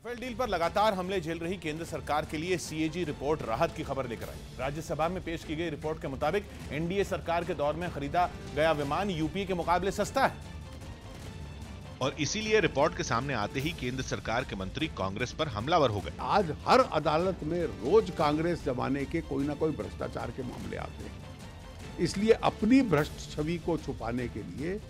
Rafale deal पर लगातार हमले झेल रही केंद्र सरकार के लिए सीएजी रिपोर्ट राहत की खबर लेकर आई। राज्यसभा में पेश की गई रिपोर्ट के मुताबिक एनडीए सरकार के दौर में खरीदा गया विमान यूपीए के मुकाबले सस्ता है और इसीलिए रिपोर्ट के सामने आते ही केंद्र सरकार के मंत्री कांग्रेस पर हमलावर हो गए। आज हर अदालत में रोज कांग्रेस जमाने के कोई ना कोई भ्रष्टाचार के मामले आते हैं, इसलिए अपनी भ्रष्ट छवि को छुपाने के लिए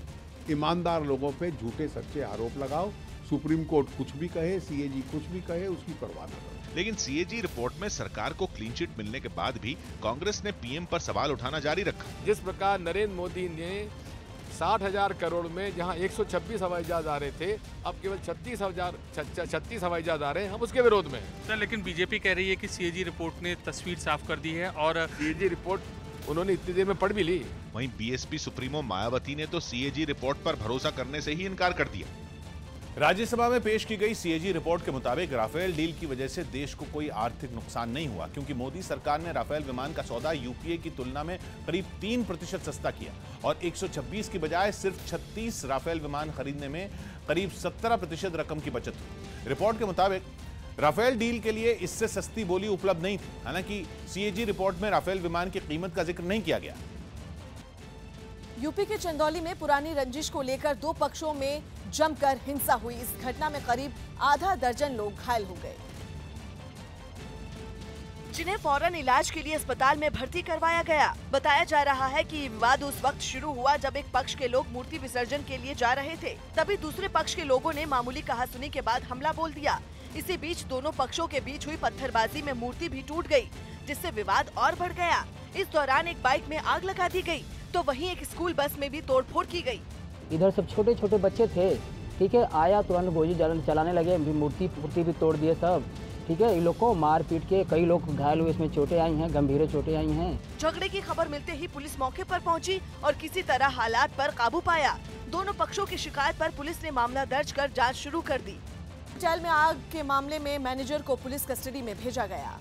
ईमानदार लोगों पे झूठे सच्चे आरोप लगाओ। सुप्रीम कोर्ट कुछ भी कहे, सीएजी कुछ भी कहे, उसकी परवाह न करो। लेकिन सीएजी रिपोर्ट में सरकार को क्लीन चिट मिलने के बाद भी कांग्रेस ने पीएम पर सवाल उठाना जारी रखा। जिस प्रकार नरेंद्र मोदी ने 60,000 करोड़ में जहां 126 हवाई जहाज आ रहे थे, अब केवल 36 हवाई जहाज आ रहे हैं, हम उसके विरोध में हैं। सर, लेकिन बीजेपी कह रही है कि सीएजी रिपोर्ट ने तस्वीर साफ कर दी है और सीएजी रिपोर्ट उन्होंने इतनी देर में पढ़ भी ली। वहीं बीएसपी सुप्रीमो मायावती ने तो सीएजी रिपोर्ट पर भरोसा करने से ही इनकार कर दिया। राज्यसभा में पेश की गई सीएजी रिपोर्ट के मुताबिक राफेल डील की वजह से देश को कोई आर्थिक नुकसान नहीं हुआ, क्योंकि मोदी सरकार ने राफेल विमान का सौदा यूपीए की तुलना में करीब 3% सस्ता किया और 126 की बजाय सिर्फ 36 राफेल विमान खरीदने में करीब 17% रकम की बचत हुई। रिपोर्ट के मुताबिक राफेल डील के लिए इससे सस्ती बोली उपलब्ध नहीं थी। हालांकि सीएजी रिपोर्ट में राफेल विमान की कीमत का जिक्र नहीं किया गया। यूपी के चंदौली में पुरानी रंजिश को लेकर दो पक्षों में जमकर हिंसा हुई। इस घटना में करीब आधा दर्जन लोग घायल हो गए, जिन्हें फौरन इलाज के लिए अस्पताल में भर्ती करवाया गया। बताया जा रहा है कि ये विवाद उस वक्त शुरू हुआ जब एक पक्ष के लोग मूर्ति विसर्जन के लिए जा रहे थे, तभी दूसरे पक्ष के लोगों ने मामूली कहासुनी के बाद हमला बोल दिया। इसी बीच दोनों पक्षों के बीच हुई पत्थरबाजी में मूर्ति भी टूट गई, जिससे विवाद और बढ़ गया। इस दौरान एक बाइक में आग लगा दी गई, तो वहीं एक स्कूल बस में भी तोड़फोड़ की गई। इधर सब छोटे छोटे बच्चे थे, ठीक है, आया तुरंत गोली चलाने लगे, मूर्ति भी तोड़ दिए सब, ठीक है। इन लोग को मार पीट के कई लोग घायल हुए, इसमें चोटें आई हैं, गंभीर चोटें आई हैं। झगड़े की खबर मिलते ही पुलिस मौके पर पहुंची और किसी तरह हालात पर काबू पाया। दोनों पक्षों की शिकायत पर पुलिस ने मामला दर्ज कर जांच शुरू कर दी। होटल में आग के मामले में मैनेजर को पुलिस कस्टडी में भेजा गया।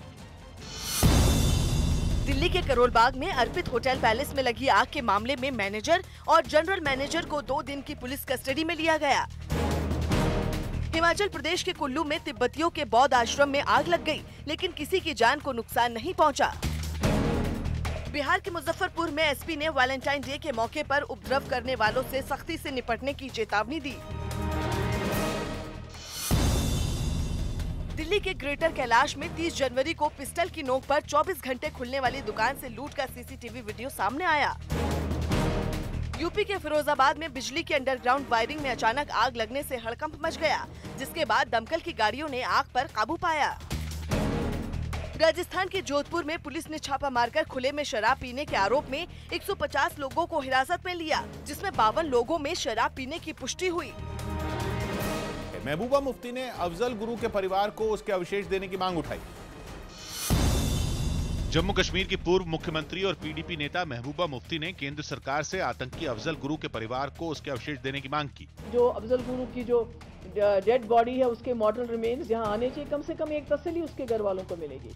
दिल्ली के करोल बाग में अर्पित होटल पैलेस में लगी आग के मामले में मैनेजर और जनरल मैनेजर को 2 दिन की पुलिस कस्टडी में लिया गया। हिमाचल प्रदेश के कुल्लू में तिब्बतियों के बौद्ध आश्रम में आग लग गई, लेकिन किसी की जान को नुकसान नहीं पहुंचा। बिहार के मुजफ्फरपुर में एसपी ने वैलेंटाइन डे के मौके पर उपद्रव करने वालों से सख्ती से निपटने की चेतावनी दी। दिल्ली के ग्रेटर कैलाश में 30 जनवरी को पिस्टल की नोक पर 24 घंटे खुलने वाली दुकान से लूट का सीसीटीवी वीडियो सामने आया। यूपी के फिरोजाबाद में बिजली के अंडरग्राउंड वायरिंग में अचानक आग लगने से हड़कंप मच गया, जिसके बाद दमकल की गाड़ियों ने आग पर काबू पाया। राजस्थान के जोधपुर में पुलिस ने छापा मारकर खुले में शराब पीने के आरोप में 150 लोगों को हिरासत में लिया, जिसमें 52 लोगों में शराब पीने की पुष्टि हुई। महबूबा मुफ्ती ने अफजल गुरु के परिवार को उसके अवशेष देने की मांग उठाई। जम्मू कश्मीर की पूर्व मुख्यमंत्री और पीडीपी नेता महबूबा मुफ्ती ने केंद्र सरकार से आतंकी अफजल गुरु के परिवार को उसके अवशेष देने की मांग की। जो अफजल गुरु की जो डेड बॉडी है, उसके मॉर्टल रिमेन्स यहाँ आने चाहिए, कम से कम एक तसल्ली उसके घर वालों को मिलेगी।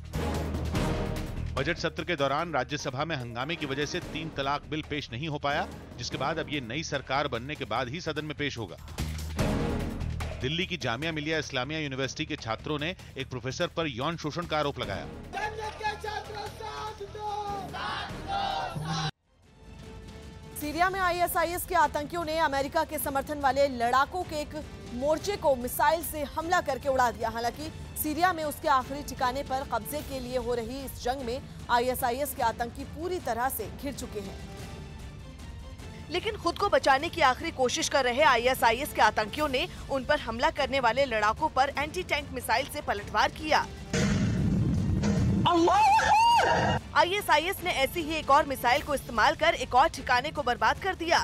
बजट सत्र के दौरान राज्यसभा में हंगामे की वजह से 3 तलाक बिल पेश नहीं हो पाया, जिसके बाद अब ये नई सरकार बनने के बाद ही सदन में पेश होगा। दिल्ली की जामिया मिलिया इस्लामिया यूनिवर्सिटी के छात्रों ने एक प्रोफेसर पर यौन शोषण का आरोप लगाया। सीरिया में आईएसआईएस के आतंकियों ने अमेरिका के समर्थन वाले लड़ाकों के एक मोर्चे को मिसाइल से हमला करके उड़ा दिया। हालांकि सीरिया में उसके आखिरी ठिकाने पर कब्जे के लिए हो रही इस जंग में आईएसआईएस के आतंकी पूरी तरह से घिर चुके हैं, लेकिन खुद को बचाने की आखिरी कोशिश कर रहे आईएसआईएस के आतंकियों ने उन पर हमला करने वाले लड़ाकों पर एंटी टैंक मिसाइल से पलटवार किया। आईएसआईएस ने ऐसी ही एक और मिसाइल को इस्तेमाल कर एक और ठिकाने को बर्बाद कर दिया।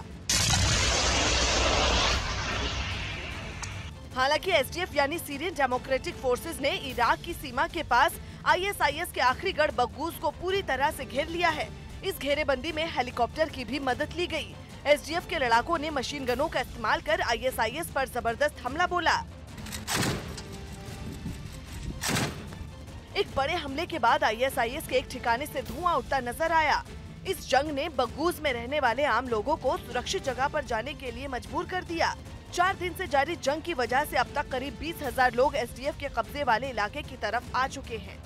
हालांकि एसडीएफ यानी सीरियन डेमोक्रेटिक फोर्सेस ने इराक की सीमा के पास आईएसआईएस के आखिरी गढ़ बग्गूज को पूरी तरह से घेर लिया है। इस घेरेबंदी में हेलीकॉप्टर की भी मदद ली गई। एसडीएफ के लड़ाकों ने मशीन गनों का इस्तेमाल कर आईएसआईएस पर जबरदस्त हमला बोला। एक बड़े हमले के बाद आईएसआईएस के एक ठिकाने से धुआं उठता नजर आया। इस जंग ने बग्गूज में रहने वाले आम लोगों को सुरक्षित जगह पर जाने के लिए मजबूर कर दिया। 4 दिन से जारी जंग की वजह से अब तक करीब 20,000 लोग एसटीएफ के कब्जे वाले इलाके की तरफ आ चुके हैं।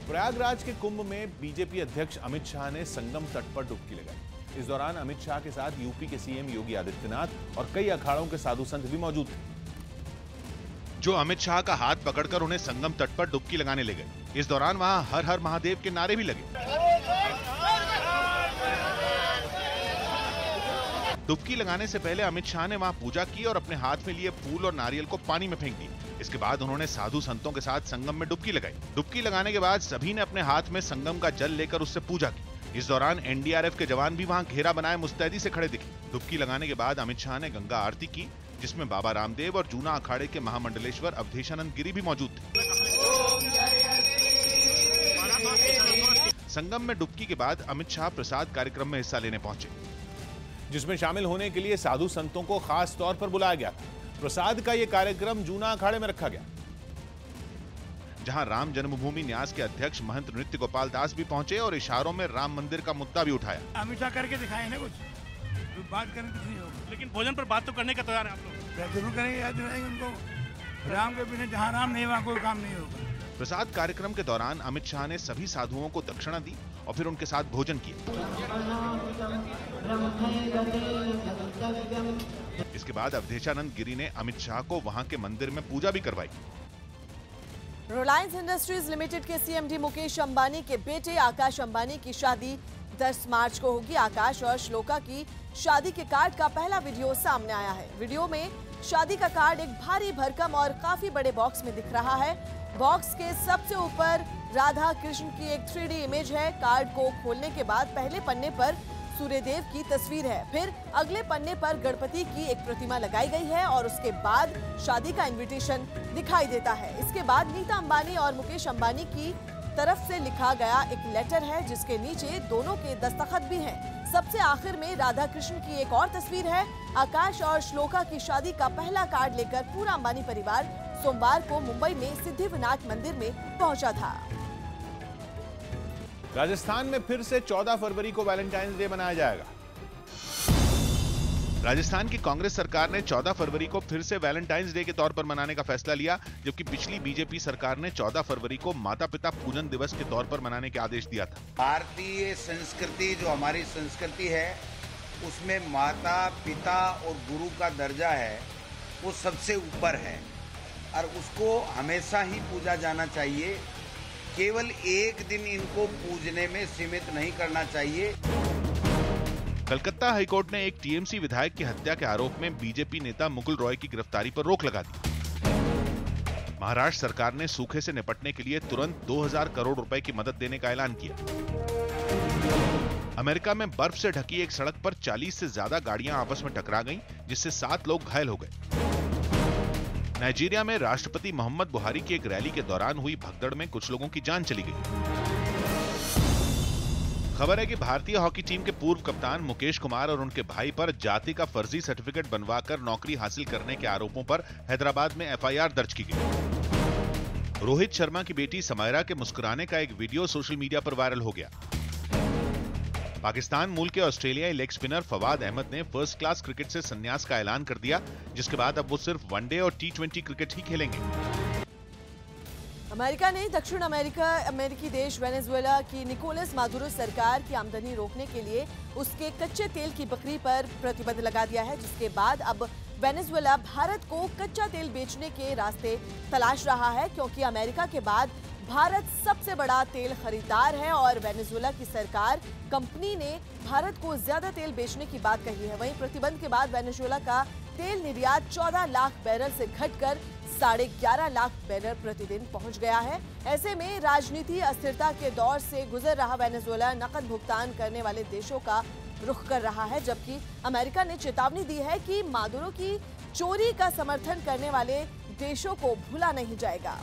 प्रयागराज के कुंभ में बीजेपी अध्यक्ष अमित शाह ने संगम तट पर डुबकी लगाई। इस दौरान अमित शाह के साथ यूपी के सीएम योगी आदित्यनाथ और कई अखाड़ों के साधु संत भी मौजूद थे, जो अमित शाह का हाथ पकड़कर उन्हें संगम तट पर डुबकी लगाने ले गए। इस दौरान वहां हर हर महादेव के नारे भी लगे। डुबकी लगाने से पहले अमित शाह ने वहां पूजा की और अपने हाथ में लिए फूल और नारियल को पानी में फेंक दिया। इसके बाद उन्होंने साधु संतों के साथ संगम में डुबकी लगाई। डुबकी लगाने के बाद सभी ने अपने हाथ में संगम का जल लेकर उससे पूजा की। इस दौरान एनडीआरएफ के जवान भी वहां घेरा बनाए मुस्तैदी से खड़े दिखे। डुबकी लगाने के बाद अमित शाह ने गंगा आरती की, जिसमें बाबा रामदेव और जूना अखाड़े के महामंडलेश्वर अवधेशानंद गिरी भी मौजूद थे। संगम में डुबकी के बाद अमित शाह प्रसाद कार्यक्रम में हिस्सा लेने पहुंचे, जिसमें शामिल होने के लिए साधु संतों को खास तौर पर बुलाया गया था। प्रसाद का यह कार्यक्रम जूना अखाड़े में रखा गया, जहां राम जन्मभूमि न्यास के अध्यक्ष महंत नृत्य गोपाल दास भी पहुंचे और इशारों में राम मंदिर का मुद्दा भी उठाया। अमित शाह करके दिखाए ना कुछ बात करने कुछ नहीं होगा, लेकिन भोजन पर बात तो करने का तैयार है आप लोग? जरूर करेंगे, याद दिलाएंगे उनको। राम के बिना जहाँ राम नहीं वहाँ कोई काम नहीं होगा। प्रसाद कार्यक्रम के दौरान अमित शाह ने सभी साधुओं को दक्षिणा दी और फिर उनके साथ भोजन किया। इसके बाद अवधेशानंद गिरी ने अमित शाह को वहां के मंदिर में पूजा भी करवाई। रिलायंस इंडस्ट्रीज लिमिटेड के सीएमडी मुकेश अंबानी के बेटे आकाश अंबानी की शादी 10 मार्च को होगी। आकाश और श्लोका की शादी के कार्ड का पहला वीडियो सामने आया है। वीडियो में शादी का कार्ड एक भारी भरकम और काफी बड़े बॉक्स में दिख रहा है। बॉक्स के सबसे ऊपर राधा कृष्ण की एक 3D इमेज है। कार्ड को खोलने के बाद पहले पन्ने पर सूर्यदेव की तस्वीर है, फिर अगले पन्ने पर गणपति की एक प्रतिमा लगाई गई है और उसके बाद शादी का इनविटेशन दिखाई देता है। इसके बाद नीता अंबानी और मुकेश अंबानी की तरफ से लिखा गया एक लेटर है, जिसके नीचे दोनों के दस्तखत भी हैं। सबसे आखिर में राधा कृष्ण की एक और तस्वीर है। आकाश और श्लोका की शादी का पहला कार्ड लेकर पूरा अंबानी परिवार सोमवार को मुंबई में सिद्धिविनायक मंदिर में पहुंचा था। राजस्थान में फिर से 14 फरवरी को वैलेंटाइंस डे मनाया जाएगा। राजस्थान की कांग्रेस सरकार ने 14 फरवरी को फिर से वैलेंटाइंस डे के तौर पर मनाने का फैसला लिया, जबकि पिछली बीजेपी सरकार ने 14 फरवरी को माता पिता पूजन दिवस के तौर पर मनाने के आदेश दिया था। भारतीय संस्कृति, जो हमारी संस्कृति है, उसमें माता पिता और गुरु का दर्जा है वो सबसे ऊपर है और उसको हमेशा ही पूजा जाना चाहिए। केवल एक दिन इनको पूजने में सीमित नहीं करना चाहिए। कलकत्ता हाईकोर्ट ने एक टीएमसी विधायक की हत्या के आरोप में बीजेपी नेता मुकुल रॉय की गिरफ्तारी पर रोक लगा दी। महाराष्ट्र सरकार ने सूखे से निपटने के लिए तुरंत 2000 करोड़ रुपए की मदद देने का ऐलान किया। अमेरिका में बर्फ से ढकी एक सड़क पर 40 से ज्यादा गाड़ियां आपस में टकरा गईं, जिससे 7 लोग घायल हो गए। नाइजीरिया में राष्ट्रपति मोहम्मद बुहारी की एक रैली के दौरान हुई भगदड़ में कुछ लोगों की जान चली गई। खबर है कि भारतीय हॉकी टीम के पूर्व कप्तान मुकेश कुमार और उनके भाई पर जाति का फर्जी सर्टिफिकेट बनवाकर नौकरी हासिल करने के आरोपों पर हैदराबाद में एफआईआर दर्ज की गई। रोहित शर्मा की बेटी समायरा के मुस्कुराने का एक वीडियो सोशल मीडिया पर वायरल हो गया। पाकिस्तान मूल के ऑस्ट्रेलियाई लेग स्पिनर फवाद अहमद ने फर्स्ट क्लास क्रिकेट से संन्यास का ऐलान कर दिया, जिसके बाद अब वो सिर्फ वनडे और T20 क्रिकेट ही खेलेंगे। अमेरिका ने दक्षिण अमेरिकी देश वेनेजुएला की निकोलस मादुरो सरकार की आमदनी रोकने के लिए उसके कच्चे तेल की बिक्री पर प्रतिबंध लगा दिया है, जिसके बाद अब वेनेजुएला भारत को कच्चा तेल बेचने के रास्ते तलाश रहा है, क्योंकि अमेरिका के बाद भारत सबसे बड़ा तेल खरीदार है और वेनेजुएला की सरकार कंपनी ने भारत को ज्यादा तेल बेचने की बात कही है। वहीं प्रतिबंध के बाद वेनेजुएला का तेल निर्यात 14 लाख बैरल से घटकर 11.5 लाख बैरल प्रतिदिन पहुंच गया है। ऐसे में राजनीति अस्थिरता के दौर से गुजर रहा वेनेजुएला नकद भुगतान करने वाले देशों का रुख कर रहा है, जबकि अमेरिका ने चेतावनी दी है कि मादुरो की चोरी का समर्थन करने वाले देशों को भूला नहीं जाएगा।